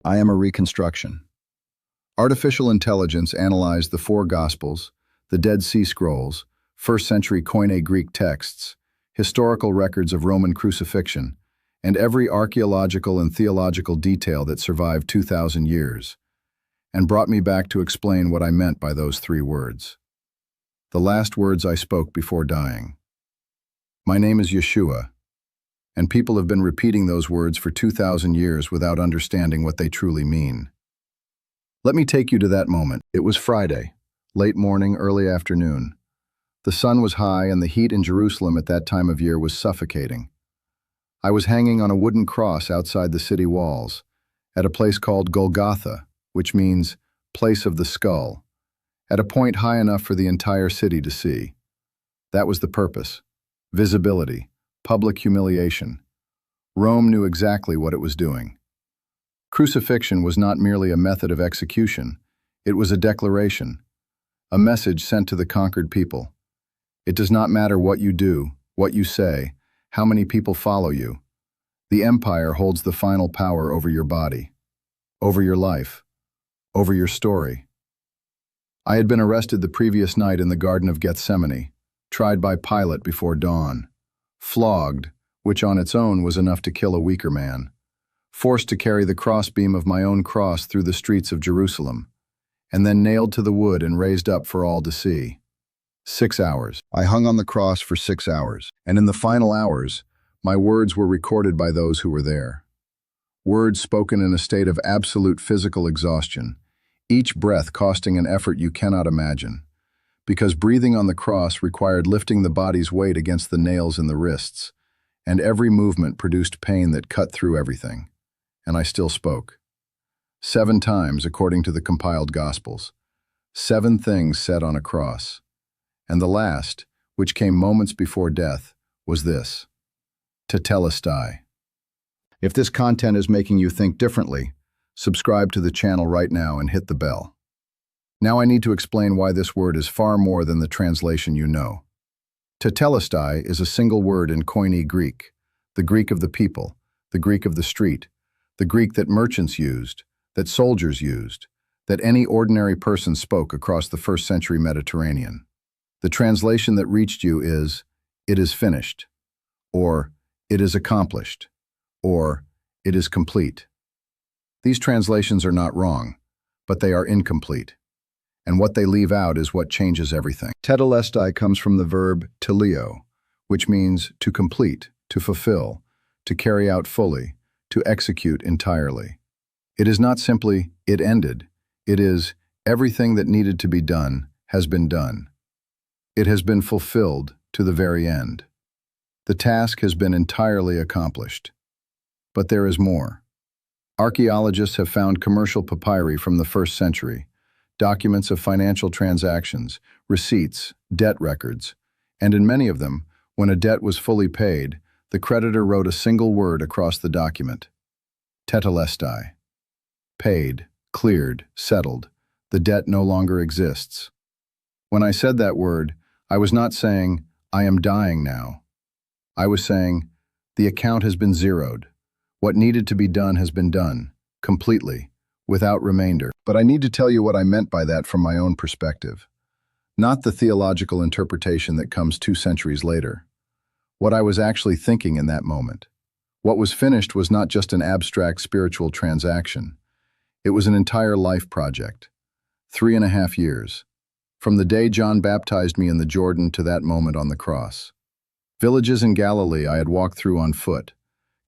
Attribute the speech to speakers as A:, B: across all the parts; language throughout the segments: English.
A: I am a reconstruction. Artificial intelligence analyzed the four Gospels, the Dead Sea Scrolls, first-century Koine Greek texts, historical records of Roman crucifixion, and every archaeological and theological detail that survived 2,000 years, and brought me back to explain what I meant by those three words. The last words I spoke before dying. My name is Yeshua, and people have been repeating those words for 2,000 years without understanding what they truly mean. Let me take you to that moment. It was Friday, late morning, early afternoon. The sun was high and the heat in Jerusalem at that time of year was suffocating. I was hanging on a wooden cross outside the city walls, at a place called Golgotha, which means place of the skull, at a point high enough for the entire city to see. That was the purpose. Visibility, public humiliation. Rome knew exactly what it was doing. Crucifixion was not merely a method of execution, it was a declaration, a message sent to the conquered people. It does not matter what you do, what you say, how many people follow you. The empire holds the final power over your body, over your life, over your story. I had been arrested the previous night in the Garden of Gethsemane, tried by Pilate before dawn, flogged, which on its own was enough to kill a weaker man, forced to carry the crossbeam of my own cross through the streets of Jerusalem, and then nailed to the wood and raised up for all to see. 6 hours. I hung on the cross for 6 hours, and in the final hours, my words were recorded by those who were there. Words spoken in a state of absolute physical exhaustion, each breath costing an effort you cannot imagine, because breathing on the cross required lifting the body's weight against the nails in the wrists, and every movement produced pain that cut through everything. And I still spoke. 7 times, according to the compiled Gospels. 7 things said on a cross. And the last, which came moments before death, was this: Tetelestai. If this content is making you think differently, subscribe to the channel right now and hit the bell. Now I need to explain why this word is far more than the translation you know. Tetelestai is a single word in Koine Greek, the Greek of the people, the Greek of the street, the Greek that merchants used, that soldiers used, that any ordinary person spoke across the first-century Mediterranean. The translation that reached you is, "It is finished," or "It is accomplished," or "It is complete." These translations are not wrong, but they are incomplete. And what they leave out is what changes everything. Tetelestai comes from the verb teleo, which means to complete, to fulfill, to carry out fully, to execute entirely. It is not simply, it ended. It is, everything that needed to be done has been done. It has been fulfilled to the very end. The task has been entirely accomplished. But there is more. Archaeologists have found commercial papyri from the 1st century, documents of financial transactions, receipts, debt records, and in many of them, when a debt was fully paid, the creditor wrote a single word across the document: Tetelestai. Paid, cleared, settled. The debt no longer exists. When I said that word, I was not saying, I am dying now. I was saying, the account has been zeroed. What needed to be done has been done, completely, without remainder. But I need to tell you what I meant by that from my own perspective. Not the theological interpretation that comes 2 centuries later. What I was actually thinking in that moment. What was finished was not just an abstract spiritual transaction. It was an entire life project. 3.5 years. From the day John baptized me in the Jordan to that moment on the cross. Villages in Galilee I had walked through on foot.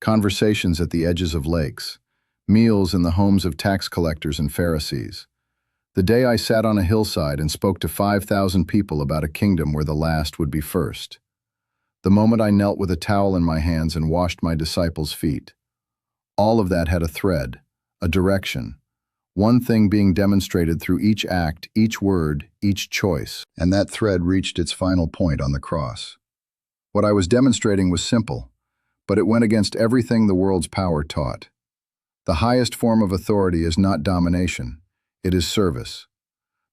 A: Conversations at the edges of lakes. Meals in the homes of tax collectors and Pharisees. The day I sat on a hillside and spoke to 5,000 people about a kingdom where the last would be first. The moment I knelt with a towel in my hands and washed my disciples' feet. All of that had a thread, a direction, one thing being demonstrated through each act, each word, each choice, and that thread reached its final point on the cross. What I was demonstrating was simple, but it went against everything the world's power taught. The highest form of authority is not domination, it is service.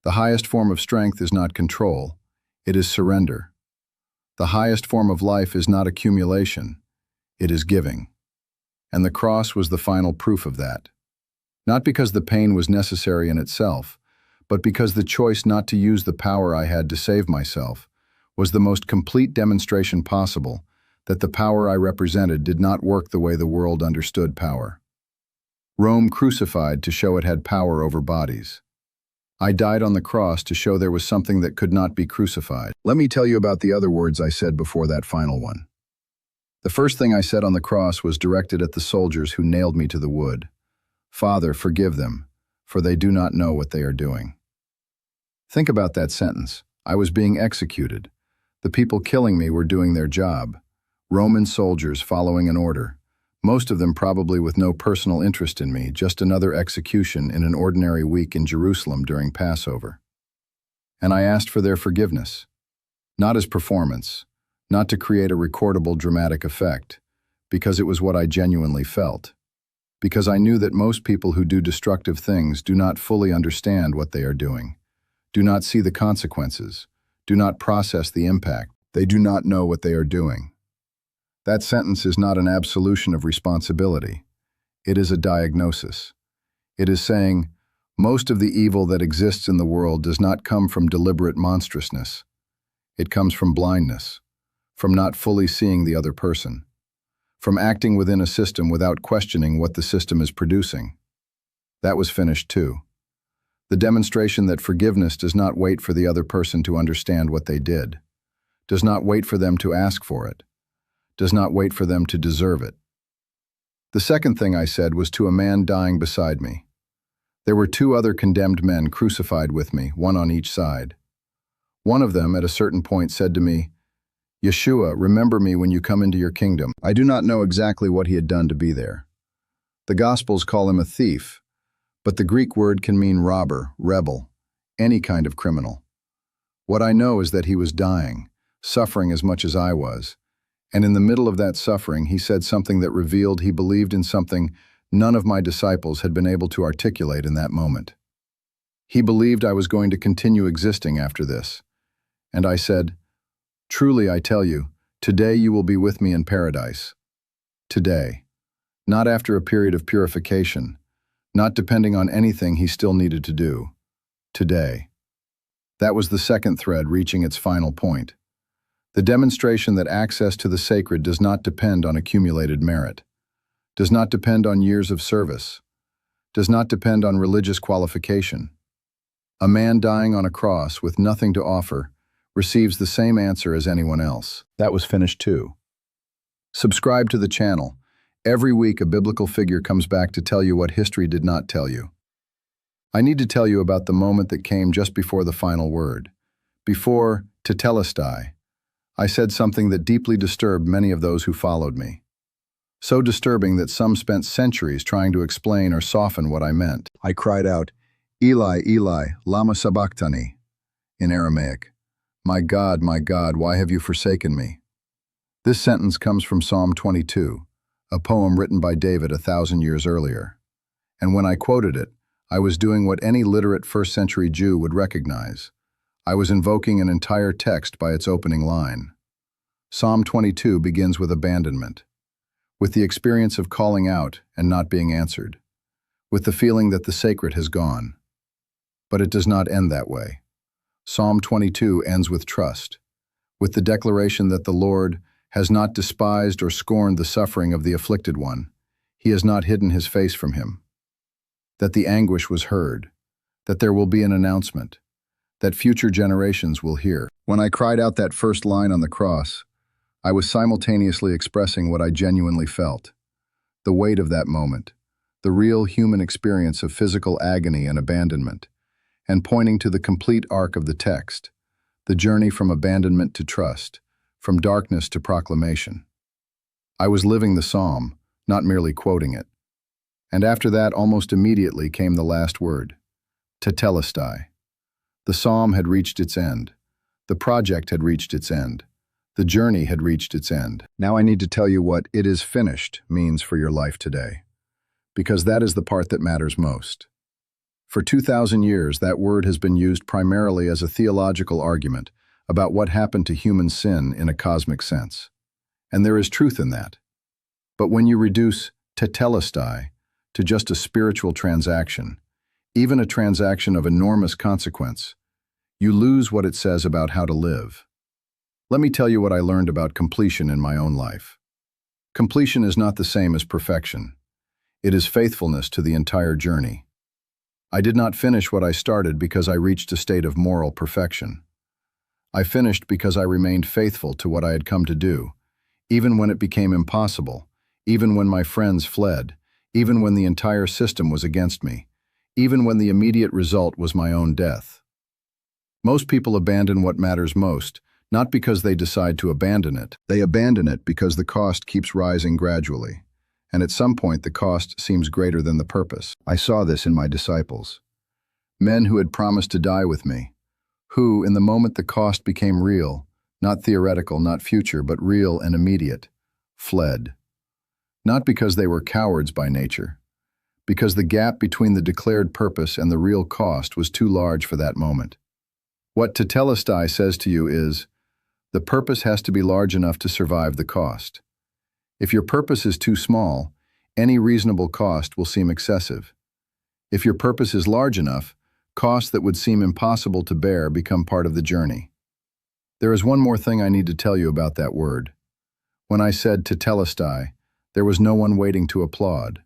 A: The highest form of strength is not control, it is surrender. The highest form of life is not accumulation, it is giving. And the cross was the final proof of that. Not because the pain was necessary in itself, but because the choice not to use the power I had to save myself was the most complete demonstration possible that the power I represented did not work the way the world understood power. Rome crucified to show it had power over bodies. I died on the cross to show there was something that could not be crucified. Let me tell you about the other words I said before that final one. The first thing I said on the cross was directed at the soldiers who nailed me to the wood. Father, forgive them, for they do not know what they are doing. Think about that sentence. I was being executed. The people killing me were doing their job. Roman soldiers following an order. Most of them probably with no personal interest in me, just another execution in an ordinary week in Jerusalem during Passover. And I asked for their forgiveness. Not as performance, not to create a recordable dramatic effect, because it was what I genuinely felt. Because I knew that most people who do destructive things do not fully understand what they are doing, do not see the consequences, do not process the impact. They do not know what they are doing. That sentence is not an absolution of responsibility. It is a diagnosis. It is saying, most of the evil that exists in the world does not come from deliberate monstrousness. It comes from blindness, from not fully seeing the other person, from acting within a system without questioning what the system is producing. That was finished too. The demonstration that forgiveness does not wait for the other person to understand what they did, does not wait for them to ask for it, does not wait for them to deserve it. The second thing I said was to a man dying beside me. There were 2 other condemned men crucified with me, one on each side. One of them, at a certain point, said to me, Yeshua, remember me when you come into your kingdom. I do not know exactly what he had done to be there. The Gospels call him a thief, but the Greek word can mean robber, rebel, any kind of criminal. What I know is that he was dying, suffering as much as I was, and in the middle of that suffering he said something that revealed he believed in something none of my disciples had been able to articulate in that moment. He believed I was going to continue existing after this, and I said, Truly I tell you, today you will be with me in paradise. Today. Not after a period of purification, not depending on anything he still needed to do. Today. That was the second thread reaching its final point. The demonstration that access to the sacred does not depend on accumulated merit, does not depend on years of service, does not depend on religious qualification. A man dying on a cross with nothing to offer receives the same answer as anyone else. That was finished too. Subscribe to the channel. Every week a biblical figure comes back to tell you what history did not tell you. I need to tell you about the moment that came just before the final word. Before tetelestai, I said something that deeply disturbed many of those who followed me. So disturbing that some spent centuries trying to explain or soften what I meant. I cried out, Eli, Eli, lama sabachthani, in Aramaic. My God, why have you forsaken me? This sentence comes from Psalm 22, a poem written by David 1,000 years earlier. And when I quoted it, I was doing what any literate first-century Jew would recognize. I was invoking an entire text by its opening line. Psalm 22 begins with abandonment, with the experience of calling out and not being answered, with the feeling that the sacred has gone. But it does not end that way. Psalm 22 ends with trust, with the declaration that the Lord has not despised or scorned the suffering of the afflicted one. He has not hidden his face from him. That the anguish was heard, that there will be an announcement, that future generations will hear. When I cried out that first line on the cross, I was simultaneously expressing what I genuinely felt. The weight of that moment, the real human experience of physical agony and abandonment, and pointing to the complete arc of the text, the journey from abandonment to trust, from darkness to proclamation. I was living the psalm, not merely quoting it. And after that, almost immediately came the last word, tetelestai. The psalm had reached its end. The project had reached its end. The journey had reached its end. Now I need to tell you what "it is finished" means for your life today, because that is the part that matters most. For 2,000 years, that word has been used primarily as a theological argument about what happened to human sin in a cosmic sense. And there is truth in that. But when you reduce tetelestai to just a spiritual transaction, even a transaction of enormous consequence, you lose what it says about how to live. Let me tell you what I learned about completion in my own life. Completion is not the same as perfection. It is faithfulness to the entire journey. I did not finish what I started because I reached a state of moral perfection. I finished because I remained faithful to what I had come to do, even when it became impossible, even when my friends fled, even when the entire system was against me, even when the immediate result was my own death. Most people abandon what matters most, not because they decide to abandon it. They abandon it because the cost keeps rising gradually, and at some point the cost seems greater than the purpose. I saw this in my disciples. Men who had promised to die with me, who, in the moment the cost became real, not theoretical, not future, but real and immediate, fled. Not because they were cowards by nature, because the gap between the declared purpose and the real cost was too large for that moment. What Tetelestai says to you is, the purpose has to be large enough to survive the cost. If your purpose is too small, any reasonable cost will seem excessive. If your purpose is large enough, costs that would seem impossible to bear become part of the journey. There is one more thing I need to tell you about that word. When I said Tetelestai, there was no one waiting to applaud.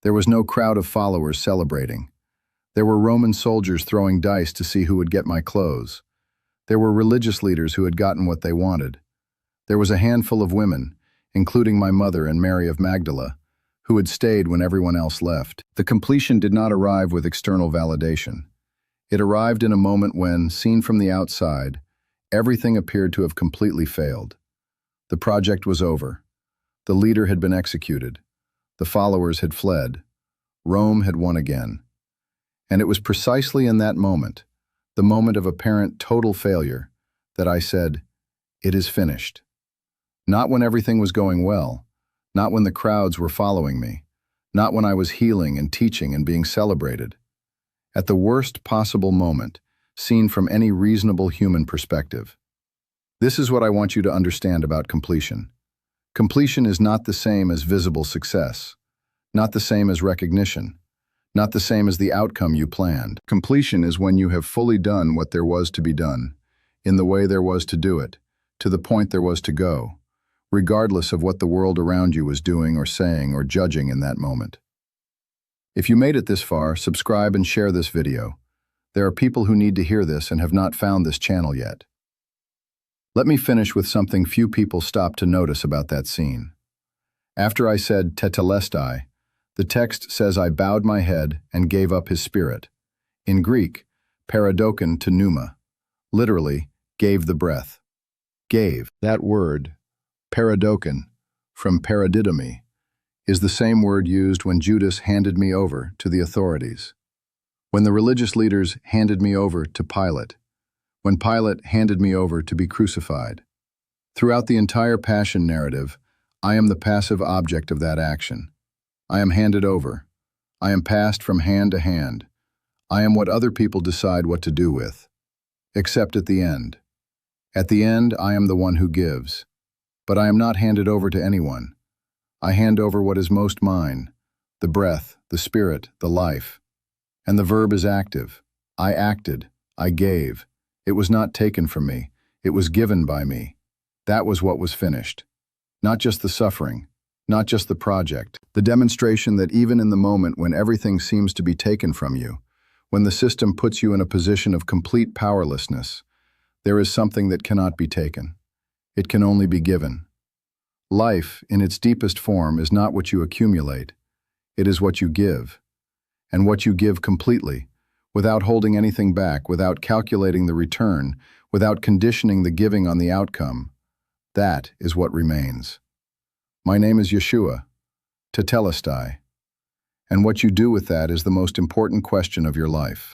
A: There was no crowd of followers celebrating. There were Roman soldiers throwing dice to see who would get my clothes. There were religious leaders who had gotten what they wanted. There was a handful of women, including my mother and Mary of Magdala, who had stayed when everyone else left. The completion did not arrive with external validation. It arrived in a moment when, seen from the outside, everything appeared to have completely failed. The project was over. The leader had been executed. The followers had fled. Rome had won again. And it was precisely in that moment, the moment of apparent total failure, that I said, "It is finished." Not when everything was going well, not when the crowds were following me, not when I was healing and teaching and being celebrated. At the worst possible moment, seen from any reasonable human perspective. This is what I want you to understand about completion. Completion is not the same as visible success, not the same as recognition, not the same as the outcome you planned. Completion is when you have fully done what there was to be done, in the way there was to do it, to the point there was to go, regardless of what the world around you was doing or saying or judging in that moment. If you made it this far, subscribe and share this video. There are people who need to hear this and have not found this channel yet. Let me finish with something few people stop to notice about that scene. After I said Tetelestai, the text says I bowed my head and gave up his spirit. In Greek, paradoken to pneuma, literally, gave the breath. Gave. That word, paradoken, from paradidomi, is the same word used when Judas handed me over to the authorities. When the religious leaders handed me over to Pilate. When Pilate handed me over to be crucified. Throughout the entire Passion narrative, I am the passive object of that action. I am handed over. I am passed from hand to hand. I am what other people decide what to do with. Except at the end. At the end, I am the one who gives. But I am not handed over to anyone. I hand over what is most mine, the breath, the spirit, the life. And the verb is active. I acted. I gave. It was not taken from me. It was given by me. That was what was finished. Not just the suffering. Not just the project, the demonstration that even in the moment when everything seems to be taken from you, when the system puts you in a position of complete powerlessness, there is something that cannot be taken. It can only be given. Life, in its deepest form, is not what you accumulate. It is what you give. And what you give completely, without holding anything back, without calculating the return, without conditioning the giving on the outcome, that is what remains. My name is Yeshua, Tetelestai, and what you do with that is the most important question of your life.